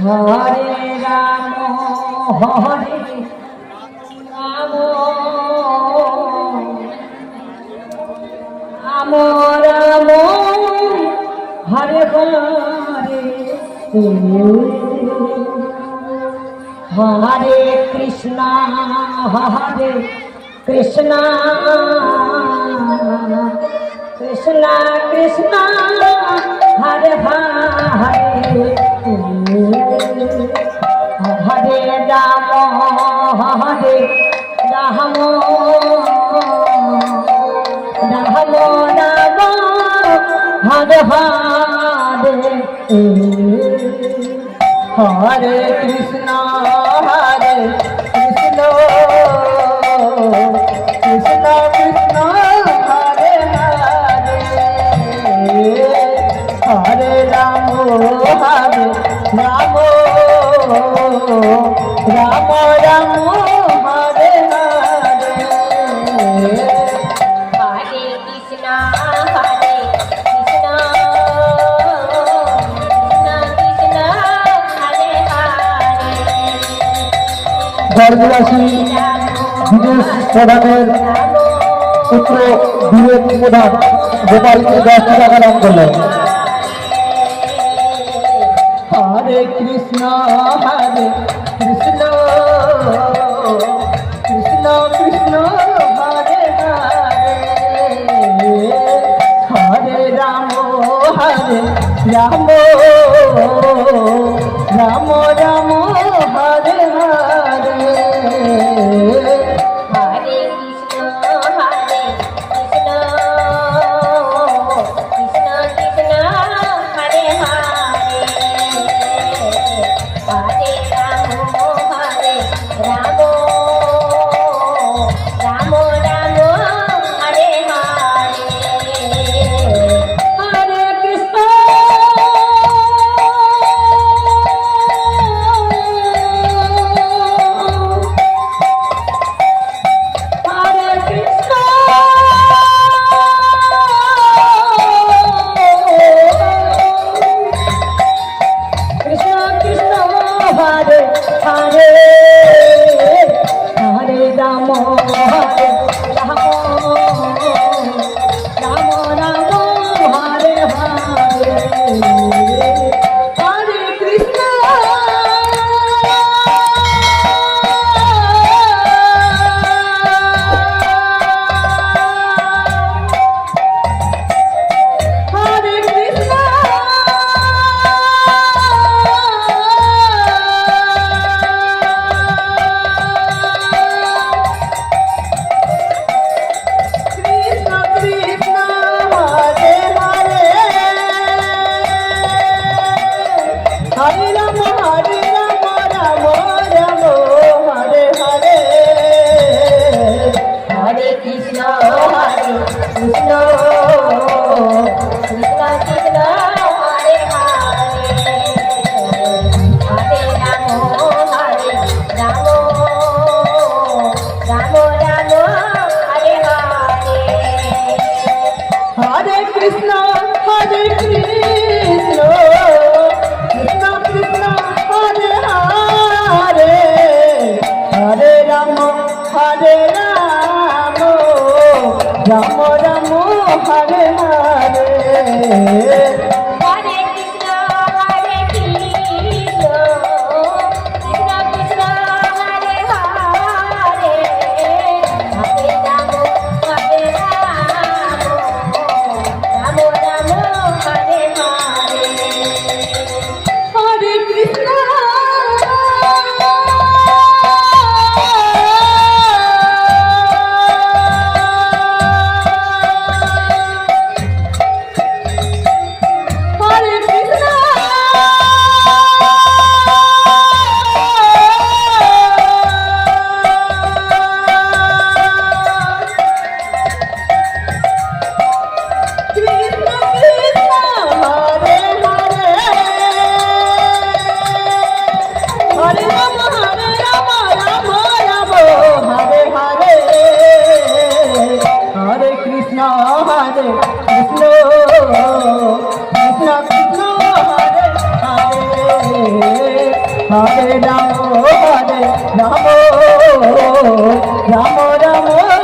হরে রাম হরে রাম রাম রাম হরে হরে হরে কৃষ্ণ কৃষ্ণ কৃষ্ণ কৃষ্ণ হরে হরে হরে রাম হরে রাম রাম রাম হরে হরে হরে কৃষ্ণ কৃষ্ণ কৃষ্ণ কৃষ্ণ হরে হরে হরে রাম হরে রাম রাম রাম হরে হরে হরে কৃষ্ণ হরে কৃষ্ণ কৃষ্ণ হরে হরে বরগুলাসী বিদেশ প্রধানের পুত্র বিবেক প্রধান গোপালকে 10 টাকা দান করলেন। হরে কৃষ্ণ কৃষ্ণ কৃষ্ণ কৃষ্ণ হরে হরে হরে রাম রাম রাম রাম হরে হরে হরে কৃষ্ণ কৃষ্ণ কৃষ্ণ কৃষ্ণ হরে হরে হরে রাম রাম রাম রাম হরে হরে হরে কৃষ্ণ হরে কৃষ্ণ কৃষ্ণ কৃষ্ণ হরে হরে হরে রাম হরে রাম রাম রাম হরে হরে হরে কৃষ্ণ হরে কৃষ্ণ কৃষ্ণ কৃষ্ণ হরে হরে হরে রাম রাম রাম হরে হরে হরে কৃষ্ণ কৃষ্ণ কৃষ্ণ কৃষ্ণ হরে হরে হরে রাম রাম রাম রাম হরে হরে হরে কৃষ্ণ কৃষ্ণ কৃষ্ণ হরে হরে হরে রাম রাম রাম রাম হরে হরে হরে কৃষ্ণ কৃষ্ণ কৃষ্ণ কৃষ্ণ হরে হরে হরে রাম রাম রাম হরে হরে হরে কৃষ্ণ হরে রাম রাম রাম রাম